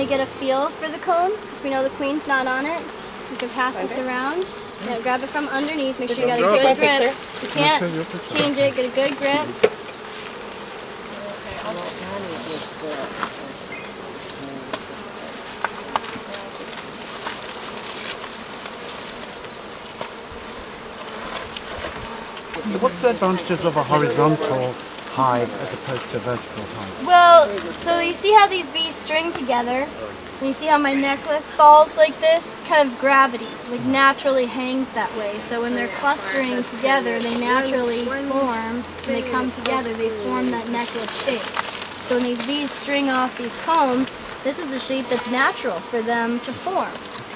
to get a feel for the comb, since we know the queen's not on it. You can pass this around. Yeah, grab it from underneath. Make sure you got a good grip. You can't change it. Get a good grip. So what's the advantages of a horizontal hive as opposed to a vertical hive? Well, so you see how these bees string together? And you see how my necklace falls like this? It's kind of gravity, like naturally hangs that way. So when they're clustering together, they naturally form, when they come together, they form that necklace shape. So when these bees string off these combs, this is the shape that's natural for them to form.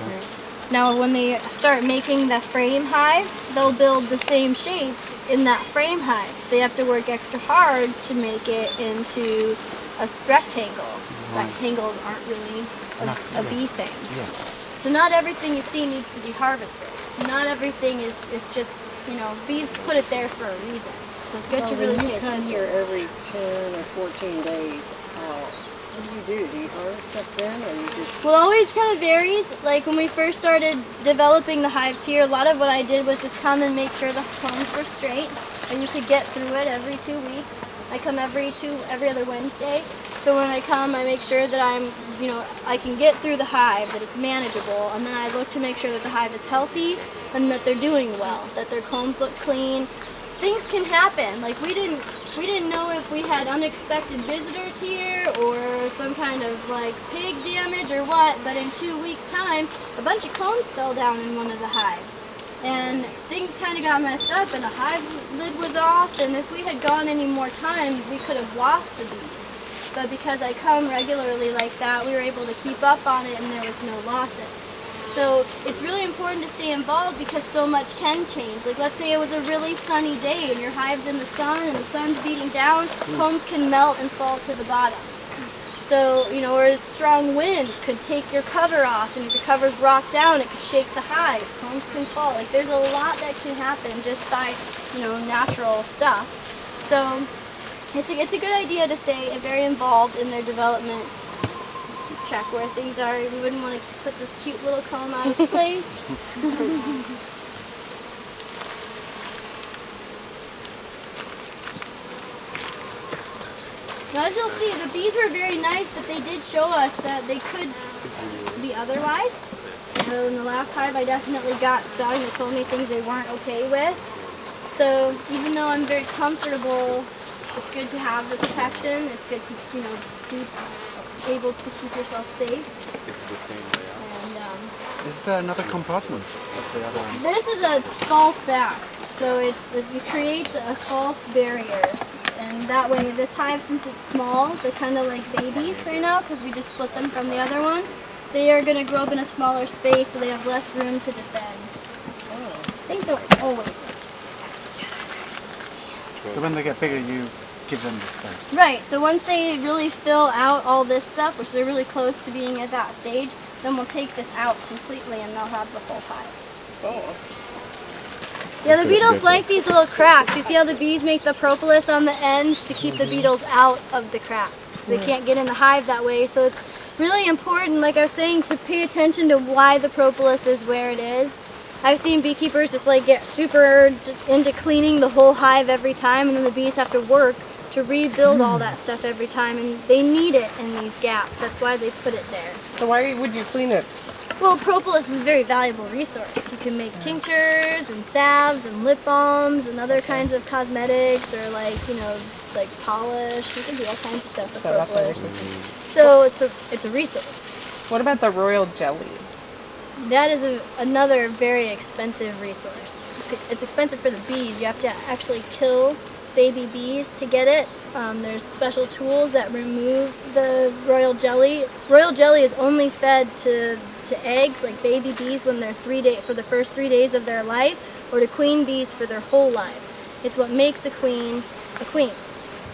Okay. Now when they start making the frame hive, they'll build the same shape in that frame hive. They have to work extra hard to make it into a rectangle. Right. Rectangles aren't really a bee thing. Yes. So not everything you see needs to be harvested. Not everything is just, you know, bees put it there for a reason. So it's good to really pay attention. When you come here every 10 or 14 days, what do? Do you harvest stuff then, or you just... Well, it always kind of varies. Like when we first started developing the hives here, a lot of what I did was just come and make sure the combs were straight, and you could get through it every 2 weeks. I come every other Wednesday. So when I come, I make sure that I can get through the hive, that it's manageable, and then I look to make sure that the hive is healthy and that they're doing well, that their combs look clean. Things can happen. Like we didn't know if we had unexpected visitors here or some kind of like pig damage or what, but in 2 weeks' time, a bunch of combs fell down in one of the hives. And things kind of got messed up and the hive lid was off, and if we had gone any more time, we could have lost the bees. But because I come regularly like that, we were able to keep up on it and there was no losses. So it's really important to stay involved because so much can change. Like let's say it was a really sunny day and your hive's in the sun and the sun's beating down, combs can melt and fall to the bottom. So, you know, or strong winds could take your cover off, and if your cover's rocked down, it could shake the hive. Combs can fall. Like there's a lot that can happen just by, you know, natural stuff. So it's a good idea to stay very involved in their development. Keep track where things are. We wouldn't want to put this cute little comb out of place. Now, as you'll see, the bees were very nice, but they did show us that they could be otherwise. So in the last hive, I definitely got stung. They told me things they weren't okay with. So even though I'm very comfortable, it's good to have the protection. It's good to, you know, be able to keep yourself safe. And, is there another compartment of the other one? This is a false back, so it creates a false barrier. And that way, this hive, since it's small, they're kind of like babies right now because we just split them from the other one. They are going to grow up in a smaller space, so they have less room to defend. Things don't always act together. So when they get bigger, you give them the space. Right, so once they really fill out all this stuff, which they're really close to being at that stage, then we'll take this out completely and they'll have the whole hive. Oh. Yeah, the beetles like these little cracks. You see how the bees make the propolis on the ends to keep the beetles out of the cracks. They can't get in the hive that way, so it's really important, like I was saying, to pay attention to why the propolis is where it is. I've seen beekeepers just like get super into cleaning the whole hive every time, and then the bees have to work to rebuild all that stuff every time, and they need it in these gaps. That's why they put it there. So why would you clean it? Well, propolis is a very valuable resource. You can make tinctures and salves and lip balms and other kinds of cosmetics, or like, you know, like polish. You can do all kinds of stuff with propolis. So it's a resource. What about the royal jelly? That is another very expensive resource. It's expensive for the bees. You have to actually kill baby bees to get it. There's special tools that remove the royal jelly. Royal jelly is only fed to eggs, like baby bees, when they're for the first 3 days of their life, or to queen bees for their whole lives. It's what makes a queen a queen.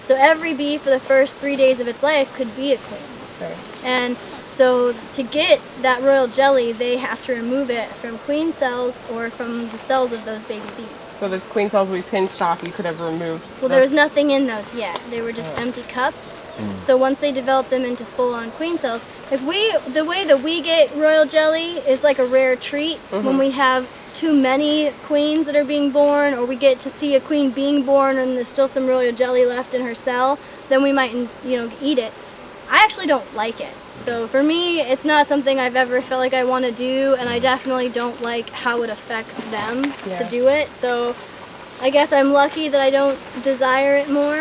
So every bee for the first 3 days of its life could be a queen. Okay. And so to get that royal jelly, they have to remove it from queen cells or from the cells of those baby bees. So those queen cells we pinched off, you could have removed. Well, there was nothing in those yet. They were just empty cups. So once they develop them into full-on queen cells, the way that we get royal jelly is like a rare treat when we have too many queens that are being born, or we get to see a queen being born and there's still some royal jelly left in her cell, then we might, eat it. I actually don't like it. So for me, it's not something I've ever felt like I want to do, and I definitely don't like how it affects them to do it. So I guess I'm lucky that I don't desire it more.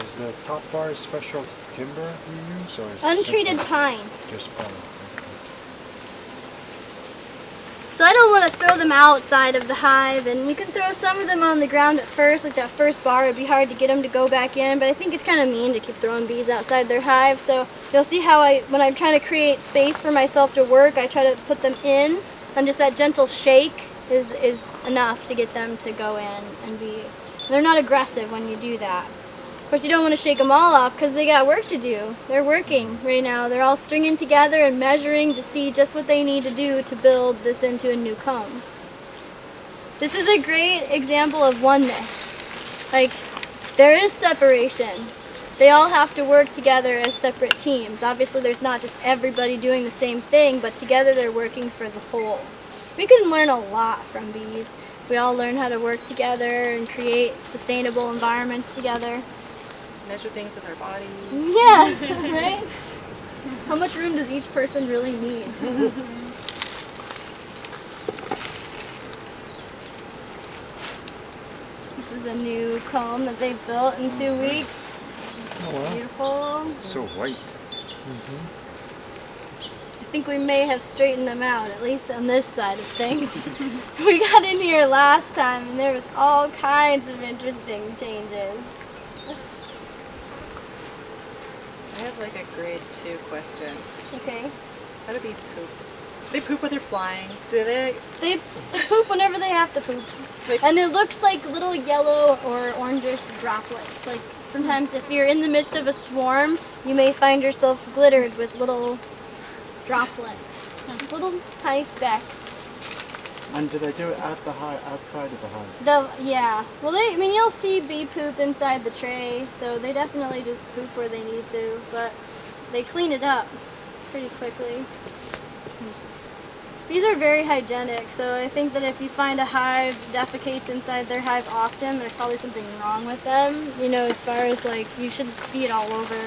Is the top bar special timber you use, or is it Untreated simple? pine. Just pine. So I don't want to throw them outside of the hive, and you can throw some of them on the ground at first, like that first bar. It'd be hard to get them to go back in, but I think it's kind of mean to keep throwing bees outside their hive. So you'll see how when I'm trying to create space for myself to work, I try to put them in, and just that gentle shake is enough to get them to go in and be. They're not aggressive when you do that. Of course, you don't want to shake them all off because they got work to do. They're working right now. They're all stringing together and measuring to see just what they need to do to build this into a new comb. This is a great example of oneness. Like, there is separation. They all have to work together as separate teams. Obviously, there's not just everybody doing the same thing, but together they're working for the whole. We can learn a lot from bees. We all learn how to work together and create sustainable environments together. Measure things with our bodies. Yeah, right? How much room does each person really need? This is a new comb that they've built in 2 weeks. Oh wow. Beautiful. It's so white. I think we may have straightened them out, at least on this side of things. We got in here last time and there was all kinds of interesting changes. I have like a grade 2 question. Okay. How do bees poop? They poop when they're flying. Do they? They poop whenever they have to poop. And it looks like little yellow or orangish droplets. Like sometimes if you're in the midst of a swarm, you may find yourself glittered with little droplets. Little tiny specks. And do they do it at the hive, outside of the hive? Yeah. Well, you'll see bee poop inside the tray, so they definitely just poop where they need to, but they clean it up pretty quickly. Bees are very hygienic, so I think that if you find a hive defecates inside their hive often, there's probably something wrong with them. As far as you should see it all over.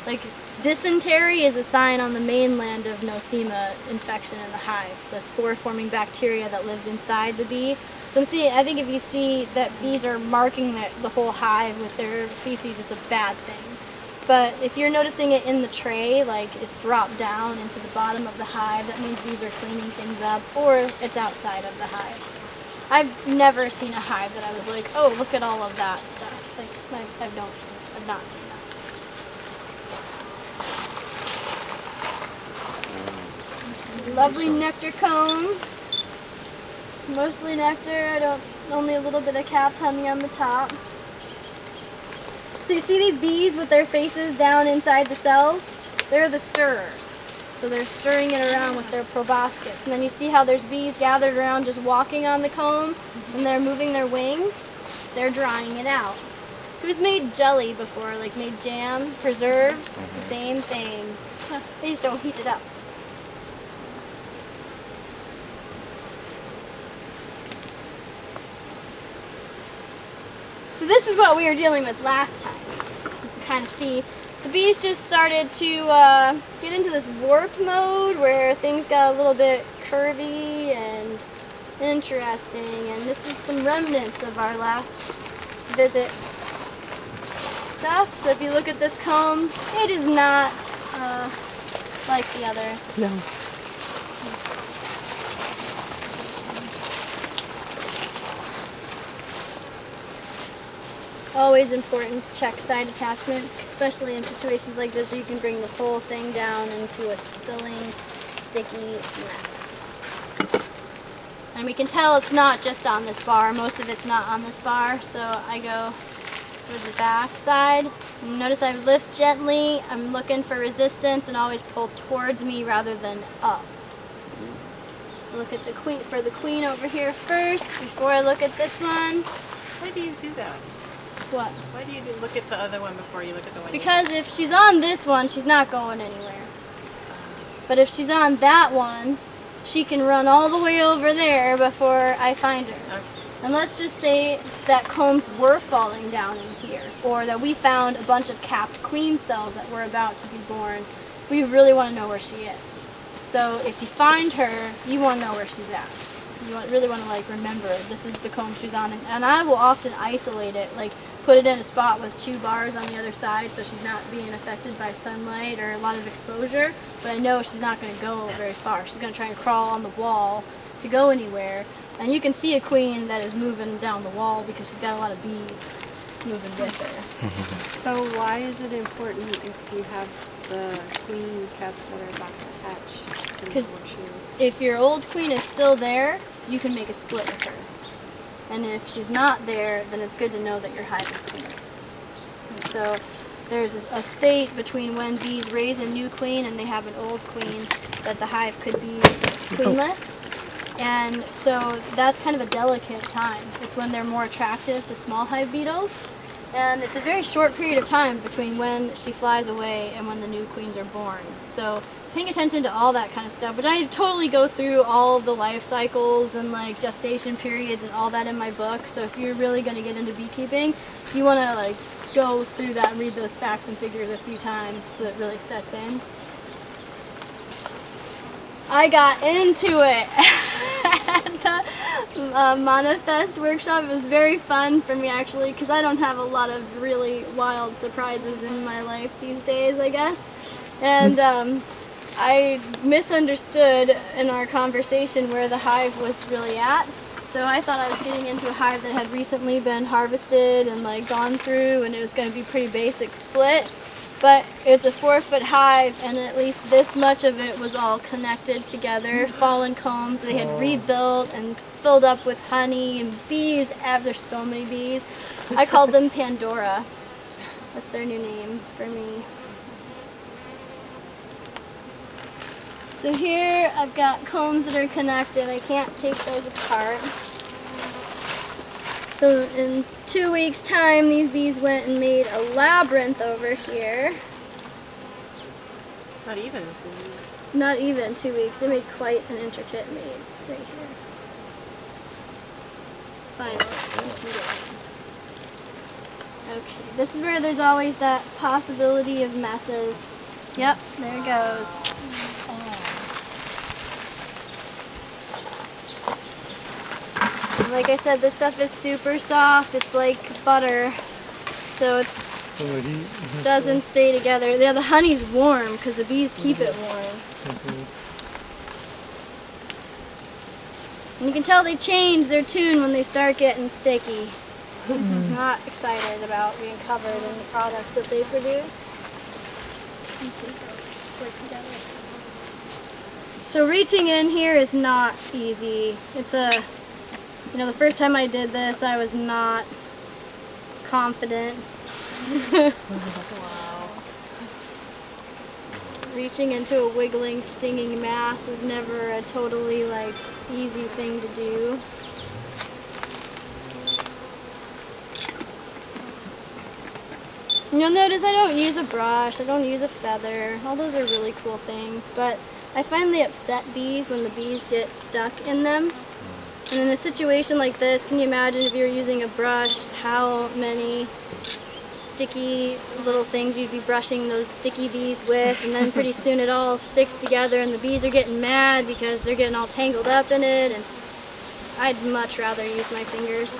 Like, dysentery is a sign on the mainland of nosema infection in the hive. It's a spore-forming bacteria that lives inside the bee. So I think if you see that bees are marking the whole hive with their feces, it's a bad thing. But if you're noticing it in the tray, like it's dropped down into the bottom of the hive, that means bees are cleaning things up, or it's outside of the hive. I've never seen a hive that I was like, oh, look at all of that stuff. Like, I've not seen that. Lovely nectar comb. Mostly nectar. Only a little bit of capped honey on the top. So you see these bees with their faces down inside the cells? They're the stirrers. So they're stirring it around with their proboscis. And then you see how there's bees gathered around just walking on the comb and they're moving their wings? They're drying it out. Who's made jelly before, like made jam, preserves? It's the same thing. They just don't heat it up. So this is what we were dealing with last time. You can kind of see the bees just started to get into this warp mode where things got a little bit curvy and interesting. And this is some remnants of our last visit's stuff. So if you look at this comb, it is not like the others. No. Always important to check side attachment, especially in situations like this where you can bring the whole thing down into a spilling, sticky mess. And we can tell it's not just on this bar. Most of it's not on this bar, so I go for the back side. Notice I lift gently. I'm looking for resistance and always pull towards me rather than up. Look at the queen for the queen over here first before I look at this one. Why do you do that? What? Why do you look at the other one before you look at the one? Because if she's on this one, she's not going anywhere. But if she's on that one, she can run all the way over there before I find her. Okay. And let's just say that combs were falling down in here, or that we found a bunch of capped queen cells that were about to be born. We really want to know where she is. So if you find her, you want to know where she's at. Really want to like remember this is the comb she's on, and I will often isolate it, like put it in a spot with 2 bars on the other side so she's not being affected by sunlight or a lot of exposure, but I know she's not going to go very far. She's going to try and crawl on the wall to go anywhere, and you can see a queen that is moving down the wall because she's got a lot of bees moving with her. So why is it important if you have the queen caps that are about to hatch? Because if your old queen is still there, you can make a split with her. And if she's not there, then it's good to know that your hive is queenless. And so there's a state between when bees raise a new queen and they have an old queen that the hive could be queenless. And so that's kind of a delicate time. It's when they're more attractive to small hive beetles. And it's a very short period of time between when she flies away and when the new queens are born. So paying attention to all that kind of stuff, which I totally go through all of the life cycles and like gestation periods and all that in my book. So if you're really going to get into beekeeping, you want to like go through that and read those facts and figures a few times so it really sets in. I got into it at the Manifest workshop. It was very fun for me actually because I don't have a lot of really wild surprises in my life these days, I guess. And I misunderstood in our conversation where the hive was really at. So I thought I was getting into a hive that had recently been harvested and like gone through, and it was going to be pretty basic split. But it's a 4-foot hive, and at least this much of it was all connected together, fallen combs they had rebuilt and filled up with honey and bees. There's so many bees. I called them Pandora. That's their new name for me. So here I've got combs that are connected. I can't take those apart. So in 2 weeks' time, these bees went and made a labyrinth over here. Not even 2 weeks. Not even 2 weeks. They made quite an intricate maze right here. Finally, you can get in. Okay, this is where there's always that possibility of messes. Yep, there it goes. Like I said, this stuff is super soft. It's like butter, so it doesn't stay together. Yeah, the honey's warm because the bees keep it warm. And you can tell they change their tune when they start getting sticky. I'm not excited about being covered in the products that they produce. Let's work together. So reaching in here is not easy. It's the first time I did this, I was not confident. Wow. Reaching into a wiggling, stinging mass is never a totally, easy thing to do. You'll notice I don't use a brush, I don't use a feather. All those are really cool things, but I find they upset bees when the bees get stuck in them. And in a situation like this, can you imagine if you were using a brush, how many sticky little things you'd be brushing those sticky bees with, and then pretty soon it all sticks together and the bees are getting mad because they're getting all tangled up in it, and I'd much rather use my fingers.